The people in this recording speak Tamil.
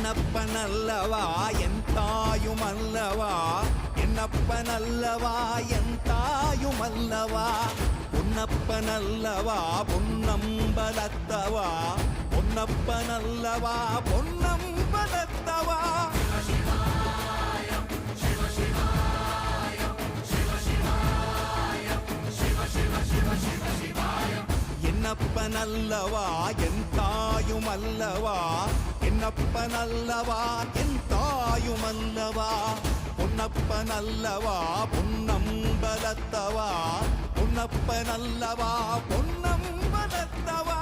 என்னப்பனல்லவா என் தாயுமல்லவா, என்னப்பனல்லவா என் தாயுமல்லவா, பொன்னப்பனல்லவா பொன்னம்பலத்தவா, பொன்னப்பனல்லவா பொன்னம்பலத்தவா. என்னப்பனல்லவா என் தாயுமல்லவா, என்னப்பனல்லவா என் தாயுமல்லவா, பொன்னப்பனல்லவா பொன்னம்பலத்தவா, பொன்னப்பனல்லவா பொன்னம்பலத்தவா.